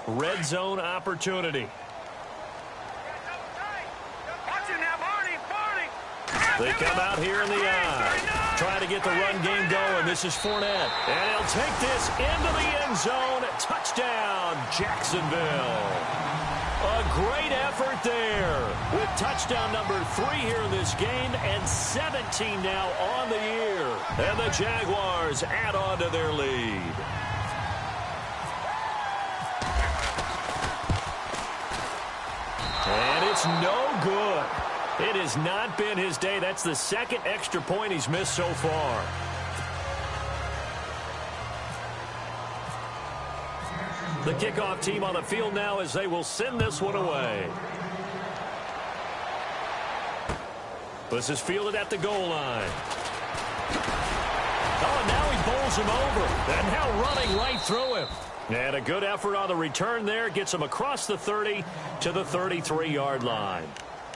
Red zone opportunity. They come out here in the eye, trying to get the run game going. This is Fournette, and he'll take this into the end zone. Touchdown, Jacksonville. A great effort there with touchdown number 3 here in this game and 17 now on the year. And the Jaguars add on to their lead. And it's no good. It has not been his day. That's the second extra point he's missed so far. The kickoff team on the field now as they will send this one away. This is fielded at the goal line. Oh, now he bowls him over. And now running right through him. And a good effort on the return there. Gets him across the 30 to the 33-yard line.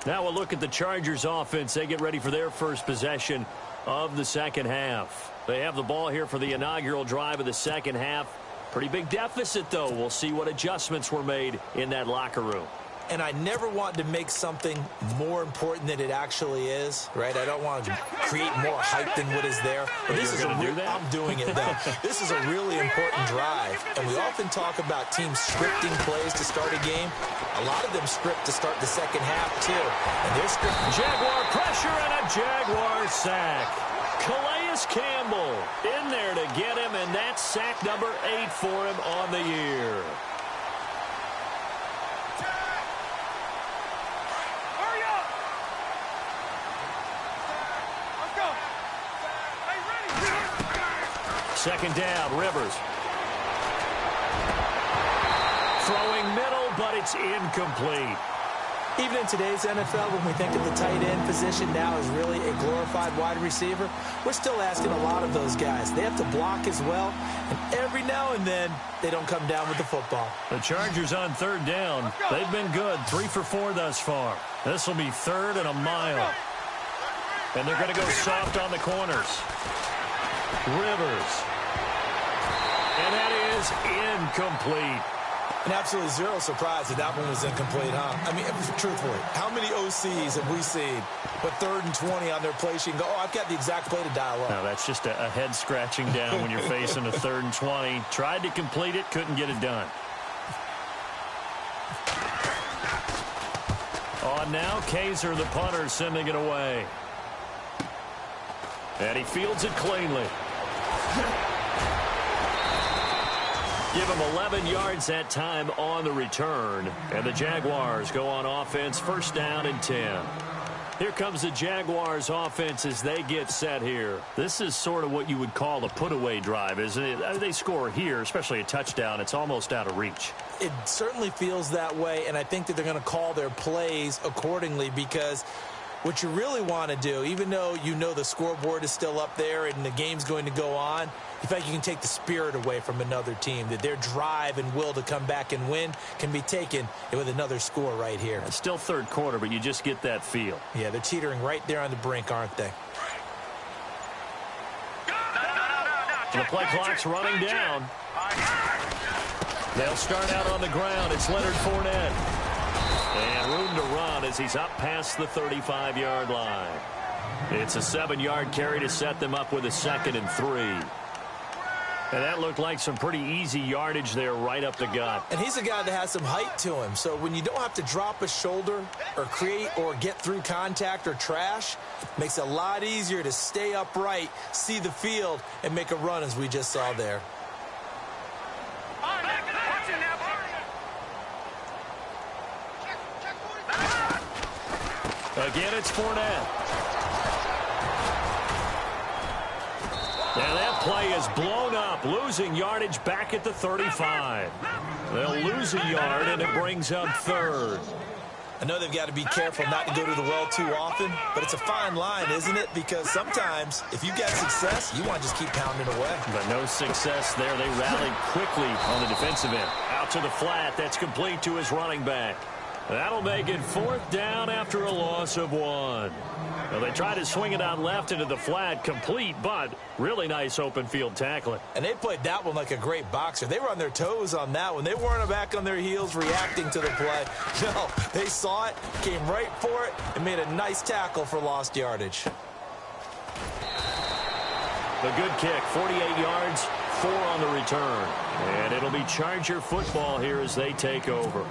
Now a look at the Chargers offense. They get ready for their first possession of the second half. They have the ball here for the inaugural drive of the second half. Pretty big deficit, though. We'll see what adjustments were made in that locker room. And I never want to make something more important than it actually is, right? I don't want to create more hype than what is there. But this is I'm doing it, though. This is a really important drive. And we often talk about teams scripting plays to start a game. A lot of them script to start the second half, too. And they're scripting. Jaguar pressure and a Jaguar sack. Calais Campbell in there to get him, and that's sack number 8 for him on the year. Second down, Rivers. Throwing middle, but it's incomplete. Even in today's NFL, when we think of the tight end position now as really a glorified wide receiver, we're still asking a lot of those guys. They have to block as well, and every now and then, they don't come down with the football. The Chargers on third down. They've been good, 3 for 4 thus far. This will be 3rd and a mile. And they're going to go soft on the corners. Rivers. And that is incomplete. And absolutely zero surprise that that one was incomplete, huh? I mean, truthfully, how many OCs have we seen but 3rd and 20 on their play sheet and go, oh, I've got the exact play to dial up? No, that's just a head scratching down when you're facing a 3rd and 20. Tried to complete it, couldn't get it done. On now, Kaiser, the punter, sending it away. And he fields it cleanly. Give him 11 yards that time on the return. And the Jaguars go on offense, 1st down and 10. Here comes the Jaguars offense as they get set here. This is sort of what you would call a put-away drive, isn't it? They score here, especially a touchdown. It's almost out of reach. It certainly feels that way, and I think that they're going to call their plays accordingly because what you really want to do, even though you know the scoreboard is still up there and the game's going to go on, in fact, you can take the spirit away from another team, that their drive and will to come back and win can be taken with another score right here. It's still 3rd quarter, but you just get that feel. Yeah, they're teetering right there on the brink, aren't they? The play clock's running down. They'll start out on the ground. It's Leonard Fournette. And room to run as he's up past the 35-yard line. It's a 7-yard carry to set them up with a 2nd and 3. And that looked like some pretty easy yardage there right up the gut. And he's a guy that has some height to him. So when you don't have to drop a shoulder or create or get through contact or trash, it makes it a lot easier to stay upright, see the field, and make a run as we just saw there. Again, it's Fournette. And that play is blown up, losing yardage back at the 35. They'll lose a yard, and it brings up 3rd. I know they've got to be careful not to go to the well too often, but it's a fine line, isn't it? Because sometimes, if you get success, you want to just keep pounding away. But no success there. They rallied quickly on the defensive end. Out to the flat. That's complete to his running back. That'll make it 4th down after a loss of 1. Well, they tried to swing it out left into the flat, complete, but really nice open field tackling. And they played that one like a great boxer. They were on their toes on that one. They weren't back on their heels reacting to the play. No, they saw it, came right for it, and made a nice tackle for lost yardage. The good kick, 48 yards, 4 on the return. And it'll be Charger football here as they take over.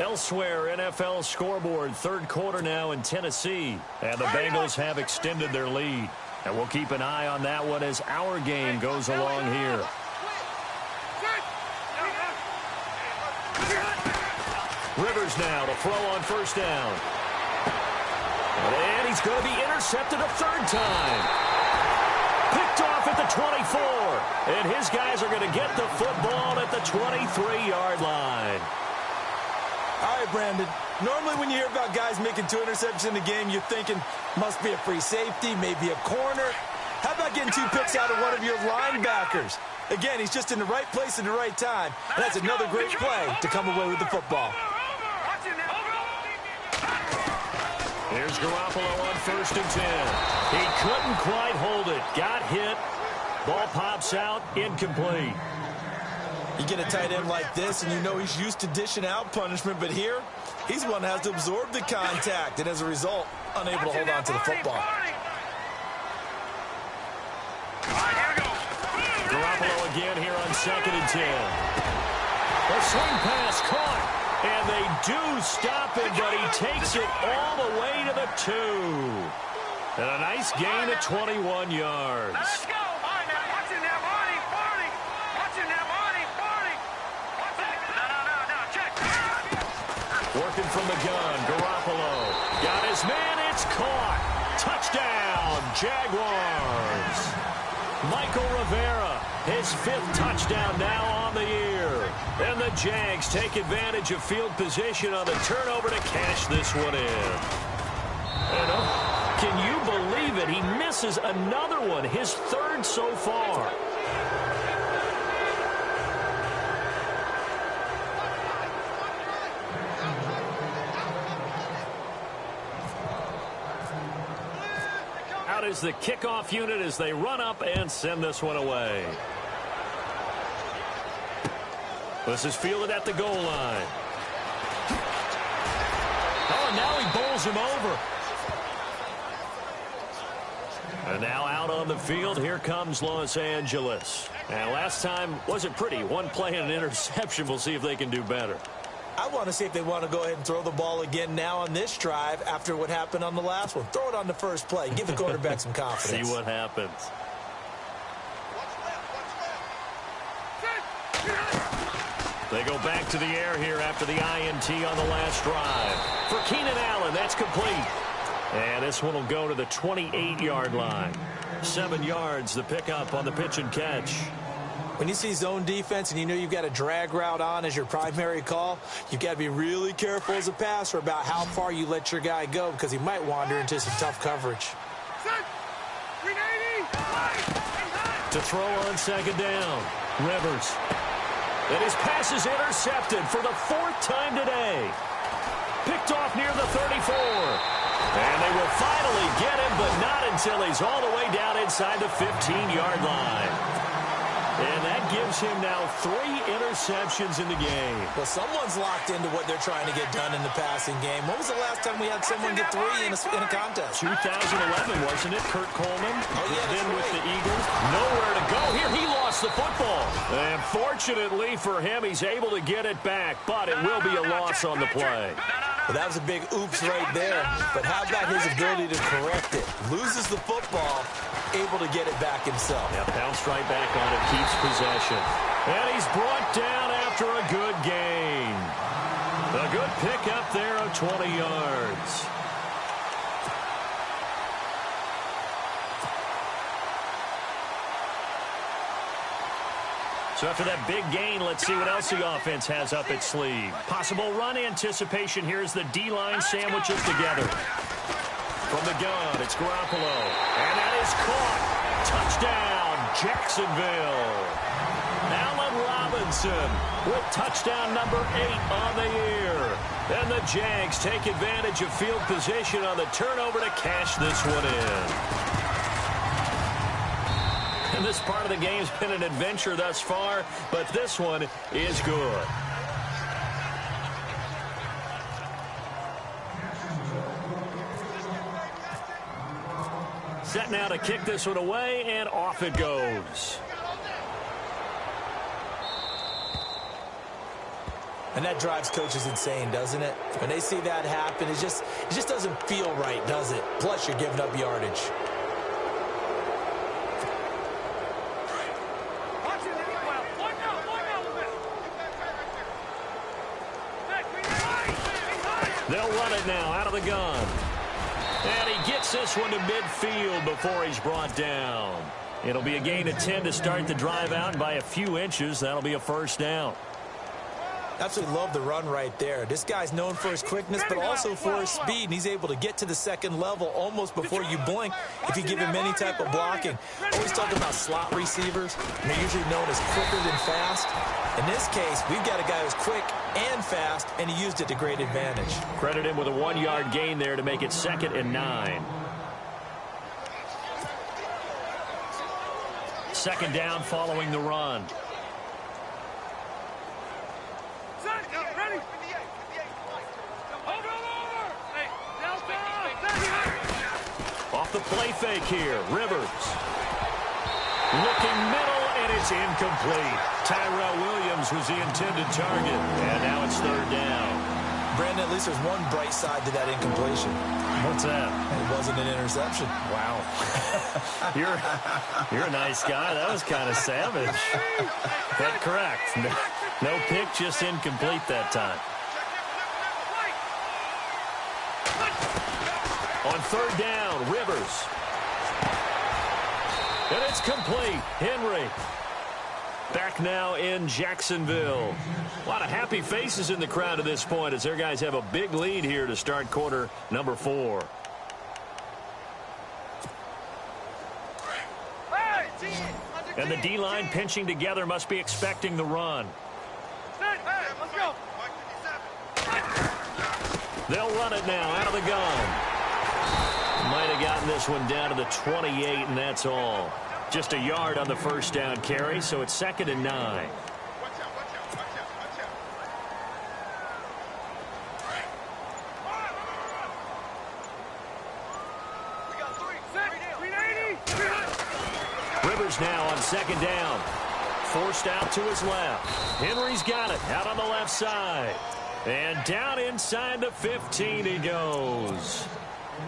Elsewhere, NFL scoreboard, 3rd quarter now in Tennessee. And the Bengals have extended their lead. And we'll keep an eye on that one as our game goes along here. Rivers now to throw on 1st down. And he's going to be intercepted a 3rd time. Picked off at the 24. And his guys are going to get the football at the 23-yard line. All right, Brandon. Normally when you hear about guys making 2 interceptions in the game, you're thinking must be a free safety, maybe a corner. How about getting 2 picks out of one of your linebackers? Again, he's just in the right place at the right time. And that's another great play to come away with the football. Here's Garoppolo on 1st and 10. He couldn't quite hold it. Got hit. Ball pops out. Incomplete. You get a tight end like this, and you know he's used to dishing out punishment, but here, he's the one that has to absorb the contact, and as a result, unable to hold on to the football. Garoppolo again here on 2nd and 10. A swing pass caught, and they do stop it, but he takes it all the way to the 2. And a nice gain of 21 yards. Let's go. Working from the gun, Garoppolo. Got his man, it's caught. Touchdown, Jaguars. Michael Rivera, his 5th touchdown now on the year. And the Jags take advantage of field position on the turnover to cash this one in. And can you believe it? He misses another one, his 3rd so far. Out is the kickoff unit as they run up and send this one away. This is fielded at the goal line. Oh, and now he bowls him over. And now out on the field, here comes Los Angeles. And last time wasn't pretty. One play and an interception. We'll see if they can do better. I want to see if they want to go ahead and throw the ball again now on this drive after what happened on the last one. Throw it on the first play. Give the quarterback some confidence. See what happens. They go back to the air here after the INT on the last drive. For Keenan Allen, that's complete. And this one will go to the 28-yard line. 7 yards, the pickup on the pitch and catch. When you see zone defense and you know you've got a drag route on as your primary call, you've got to be really careful as a passer about how far you let your guy go because he might wander into some tough coverage. To throw on 2nd down, Rivers. And his pass is intercepted for the 4th time today. Picked off near the 34. And they will finally get him, but not until he's all the way down inside the 15-yard line. And that gives him now 3 interceptions in the game. Well, someone's locked into what they're trying to get done in the passing game. When was the last time we had someone get 3 in a contest? 2011, wasn't it? Kurt Coleman. Oh, yeah, then right. with the Eagles. Nowhere to go. Here, he lost the football. And fortunately for him, he's able to get it back, but it will be a loss on the play. Well, that was a big oops right there. But how about his ability to correct it? Loses the football, able to get it back himself. Yeah, bounced right back on it, keeps possession. And he's brought down after a good gain. A good pickup there of 20 yards. So after that big gain, let's see what else the offense has up its sleeve. Possible run anticipation here as the D-line sandwiches together. From the gun, it's Garoppolo. And that is caught. Touchdown, Jacksonville. Allen Robinson with touchdown number 8 on the year. And the Jags take advantage of field position on the turnover to cash this one in. And this part of the game's been an adventure thus far, but this one is good. Set now to kick this one away, and off it goes. And that drives coaches insane, doesn't it? When they see that happen, it just doesn't feel right, does it? Plus, you're giving up yardage. They'll run it now out of the gun. And he gets this one to midfield before he's brought down. It'll be a gain of 10 to start the drive out, and by a few inches, that'll be a first down. Absolutely love the run right there. This guy's known for his quickness, but also for his speed, and he's able to get to the second level almost before you blink if you give him any type of blocking. Always talking about slot receivers, and they're usually known as quicker than fast. In this case, we've got a guy who's quick and fast, and he used it to great advantage. Credit him with a 1-yard gain there to make it 2nd and 9. 2nd down following the run. Off the play fake here, Rivers. Looking middle, and it's incomplete. Tyrell Williams was the intended target, and now it's 3rd down. Brandon, at least there's one bright side to that incompletion. What's that? It wasn't an interception. Wow. You're a nice guy. That was kind of savage. That's correct. No pick, just incomplete that time. On 3rd down, Rivers. And it's complete. Henry. Back now in Jacksonville. A lot of happy faces in the crowd at this point as their guys have a big lead here to start quarter number 4. And the D-line pinching together must be expecting the run. They'll run it now out of the gun. Might have gotten this one down to the 28, and that's all. Just a yard on the first down carry, so it's 2nd and 9. Rivers now on 2nd down. Forced out to his left. Henry's got it out on the left side. And down inside the 15 he goes.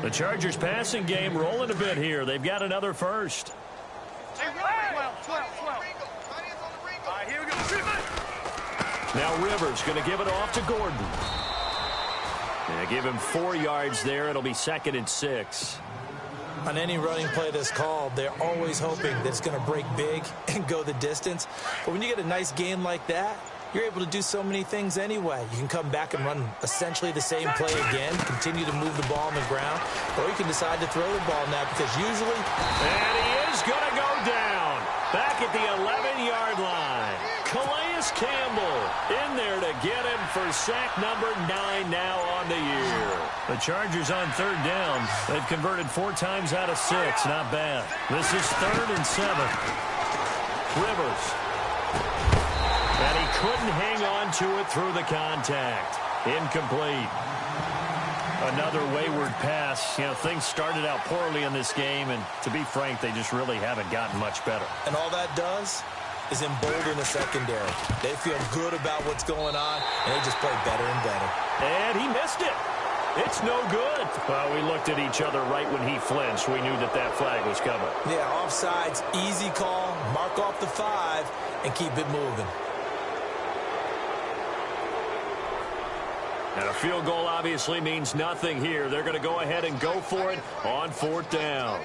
The Chargers passing game rolling a bit here. They've got another first. Now Rivers going to give it off to Gordon. And give him 4 yards there. It'll be 2nd and 6. On any running play that's called, they're always hoping that it's going to break big and go the distance. But when you get a nice game like that, you're able to do so many things anyway. You can come back and run essentially the same play again, continue to move the ball on the ground, or you can decide to throw the ball now because usually... And he is going to go down back at the 11-yard line. Calais Campbell in there to get him for sack number 9 now on the year. The Chargers on 3rd down. They've converted 4 times out of 6. Not bad. This is 3rd and 7. Rivers. And he couldn't hang on to it through the contact. Incomplete. Another wayward pass. You know, things started out poorly in this game, and to be frank, they just really haven't gotten much better. And all that does is embolden the secondary. They feel good about what's going on, and they just play better and better. And he missed it. It's no good. Well, we looked at each other right when he flinched. We knew that that flag was coming. Yeah, offsides, easy call, mark off the 5, and keep it moving. And a field goal obviously means nothing here. They're going to go ahead and go for it on 4th down.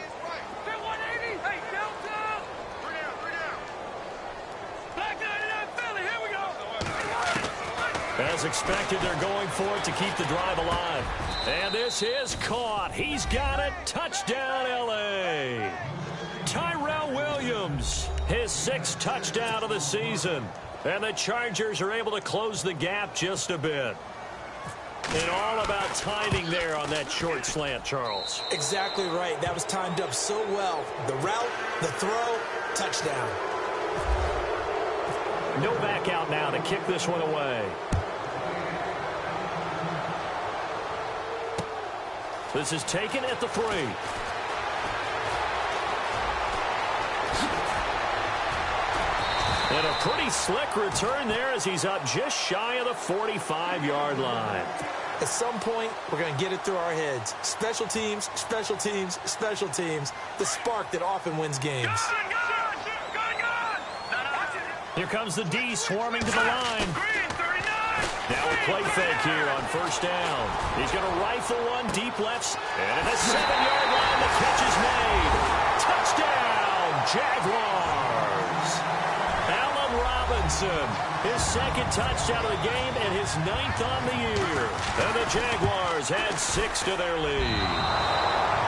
As expected, they're going for it to keep the drive alive. And this is caught. He's got it. Touchdown, L.A. Tyrell Williams. His 6th touchdown of the season. And the Chargers are able to close the gap just a bit. And all about timing there on that short slant, Charles. Exactly right. That was timed up so well. The route, the throw, touchdown. No back out now to kick this one away. This is taken at the 3. And a pretty slick return there as he's up just shy of the 45-yard line. At some point, we're going to get it through our heads. Special teams, special teams, special teams. The spark that often wins games. Here comes the D swarming to the line. Now a play fake here on first down. He's going to rifle one deep left. And at the 7-yard line, the catch is made. Touchdown, Jaguars. Allen Robinson, his 2nd touchdown of the game and his 9th on the year. And the Jaguars had 6 to their lead.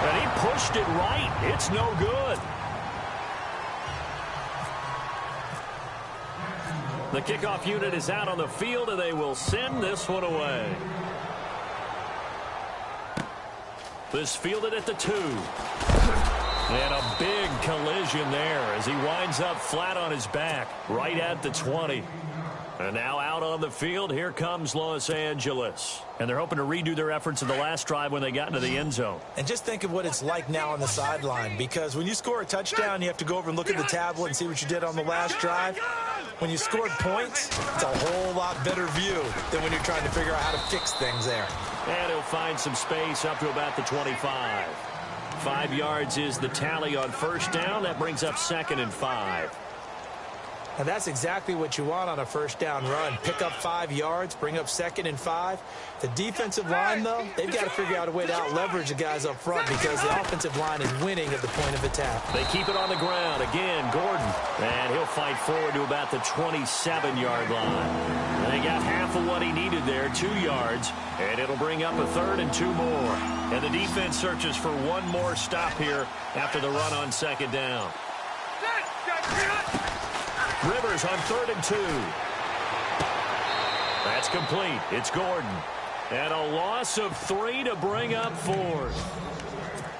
And he pushed it right. It's no good. The kickoff unit is out on the field, and they will send this one away. This fielded at the 2. And a big collision there as he winds up flat on his back, right at the 20. And now out on the field, here comes Los Angeles. And they're hoping to redo their efforts in the last drive when they got into the end zone. And just think of what it's like now on the sideline, because when you score a touchdown, you have to go over and look at the tablet and see what you did on the last drive. When you scored points, it's a whole lot better view than when you're trying to figure out how to fix things there. And he'll find some space up to about the 25. 5 yards is the tally on first down. That brings up 2nd and 5. And that's exactly what you want on a first down run. Pick up 5 yards, bring up 2nd and 5. The defensive line, though, they've got to figure out a way to out-leverage the guys up front because the offensive line is winning at the point of attack. They keep it on the ground. Again, Gordon. And he'll fight forward to about the 27-yard line. And they got half of what he needed there, 2 yards. And it'll bring up a 3rd and 2 more. And the defense searches for one more stop here after the run on 2nd down. Rivers on 3rd and 2. That's complete. It's Gordon. And a loss of 3 to bring up 4th.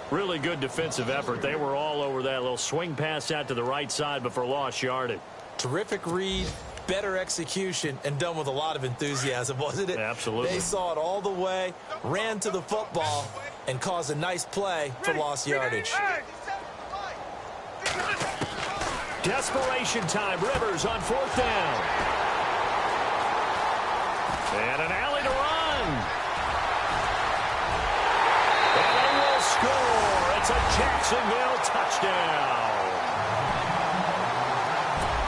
Really good defensive effort. They were all over that little swing pass out to the right side, but for lost yardage. Terrific read, better execution, and done with a lot of enthusiasm, wasn't it? Absolutely. They saw it all the way, ran to the football, and caused a nice play for lost yardage. Desperation time. Rivers on 4th down. And an alley to run. And they will score. It's a Jacksonville touchdown.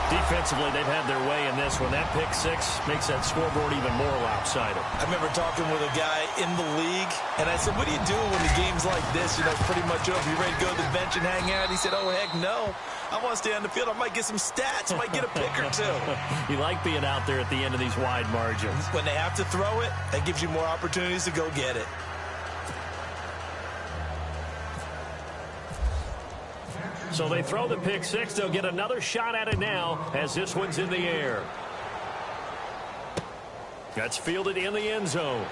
Defensively, they've had their way in this one. That pick 6 makes that scoreboard even more lopsided. I remember talking with a guy in the league, and I said, what do you do when the game's like this? You know, it's pretty much over. You ready to go to the bench and hang out? He said, oh, heck no. I want to stay on the field. I might get some stats. I might get a pick or 2. You like being out there at the end of these wide margins. When they have to throw it, that gives you more opportunities to go get it. So they throw the pick 6. They'll get another shot at it now as this one's in the air. That's fielded in the end zone.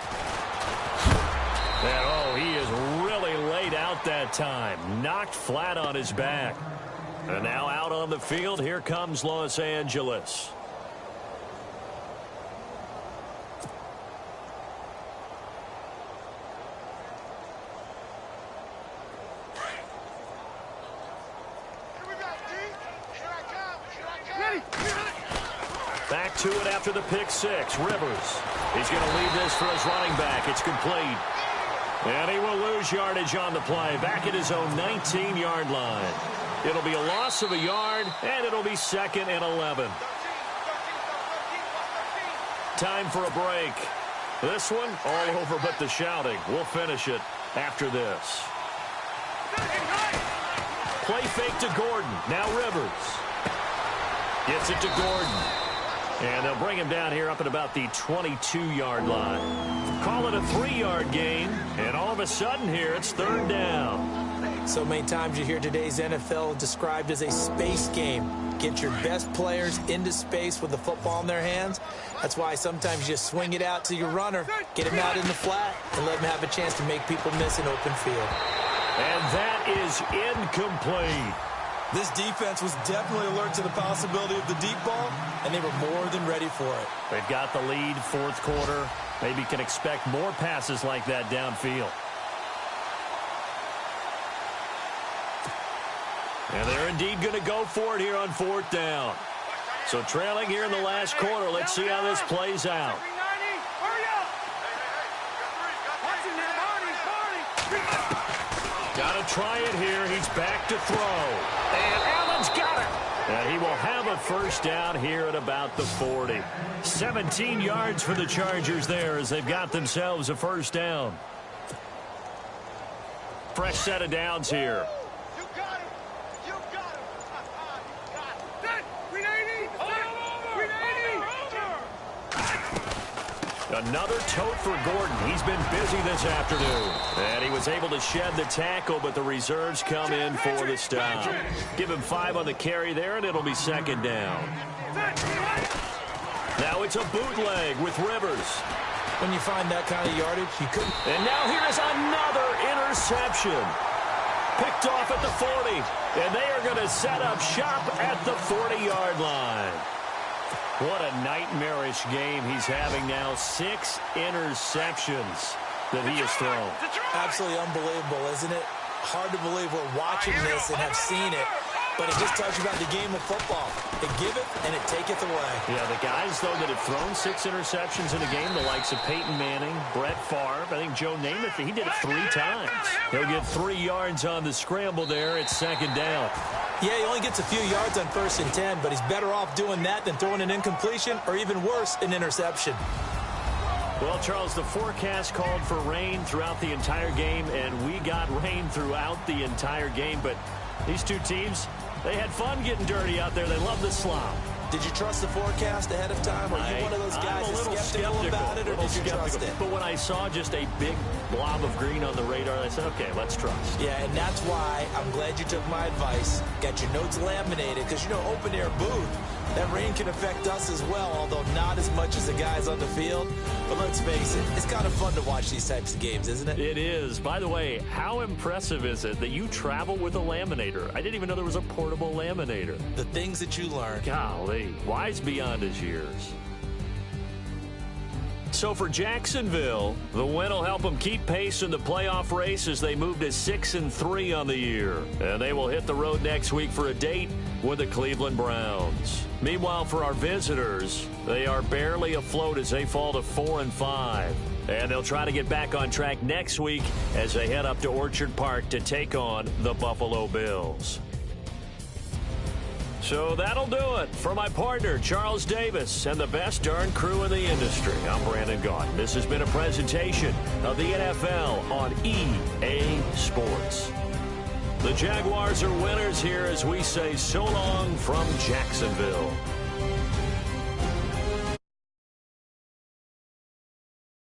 And, oh, he is really laid out that time. Knocked flat on his back. And now out on the field, here comes Los Angeles. Back to it after the pick 6. Rivers. He's going to leave this for his running back. It's complete. And he will lose yardage on the play. Back at his own 19-yard line. It'll be a loss of a yard, and it'll be 2nd and 11. Time for a break. This one, all over but the shouting. We'll finish it after this. Play fake to Gordon. Now Rivers. Gets it to Gordon. And they'll bring him down here up at about the 22-yard line. Call it a 3-yard gain. And all of a sudden here, it's 3rd down. So many times you hear today's NFL described as a space game. Get your best players into space with the football in their hands. That's why sometimes you just swing it out to your runner, get him out in the flat, and let him have a chance to make people miss an open field. And that is incomplete. This defense was definitely alert to the possibility of the deep ball, and they were more than ready for it. They've got the lead, fourth quarter. Maybe can expect more passes like that downfield. And they're indeed going to go for it here on fourth down. So trailing here in the last quarter. Let's see how this plays out. Got to try it here. He's back to throw. And Allen's got it. And he will have a first down here at about the 40. 17 yards for the Chargers there as they've got themselves a first down. Fresh set of downs here. Another tote for Gordon. He's been busy this afternoon. And he was able to shed the tackle, but the reserves come in for the stop. Give him 5 on the carry there, and it'll be second down. Now it's a bootleg with Rivers. When you find that kind of yardage, you couldn't. And now here's another interception. Picked off at the 40. And they are going to set up shop at the 40-yard line. What a nightmarish game he's having now. 6 interceptions that he has thrown. Absolutely unbelievable, isn't it? Hard to believe we're watching this and have seen it. But it just tells you about the game of football. It giveth and it taketh away. Yeah, the guys, though, that have thrown 6 interceptions in a game, the likes of Peyton Manning, Brett Favre, I think Joe Namath, he did it 3 times. He'll get 3 yards on the scramble there. It's second down. Yeah, he only gets a few yards on 1st and 10, but he's better off doing that than throwing an incompletion or even worse, an interception. Well, Charles, the forecast called for rain throughout the entire game, and we got rain throughout the entire game. But these two teams, they had fun getting dirty out there. They love the slop. Did you trust the forecast ahead of time? Or are you one of those guys that's skeptical about it, or did you trust it? But when I saw just a big blob of green on the radar, I said, okay, let's trust. Yeah, and that's why I'm glad you took my advice. Got your notes laminated, because, you know, open-air booth, that rain can affect us as well, although not as much as the guys on the field. But let's face it, it's kind of fun to watch these types of games, isn't it? It is. By the way, how impressive is it that you travel with a laminator? I didn't even know there was a portable laminator. The things that you learn. Golly, wise beyond his years. So for Jacksonville, the win will help them keep pace in the playoff race as they move to 6-3 on the year. And they will hit the road next week for a date with the Cleveland Browns. Meanwhile, for our visitors, they are barely afloat as they fall to 4-5. And they'll try to get back on track next week as they head up to Orchard Park to take on the Buffalo Bills. So that'll do it. For my partner, Charles Davis, and the best darn crew in the industry, I'm Brandon Gaudin. This has been a presentation of the NFL on EA Sports. The Jaguars are winners here as we say so long from Jacksonville.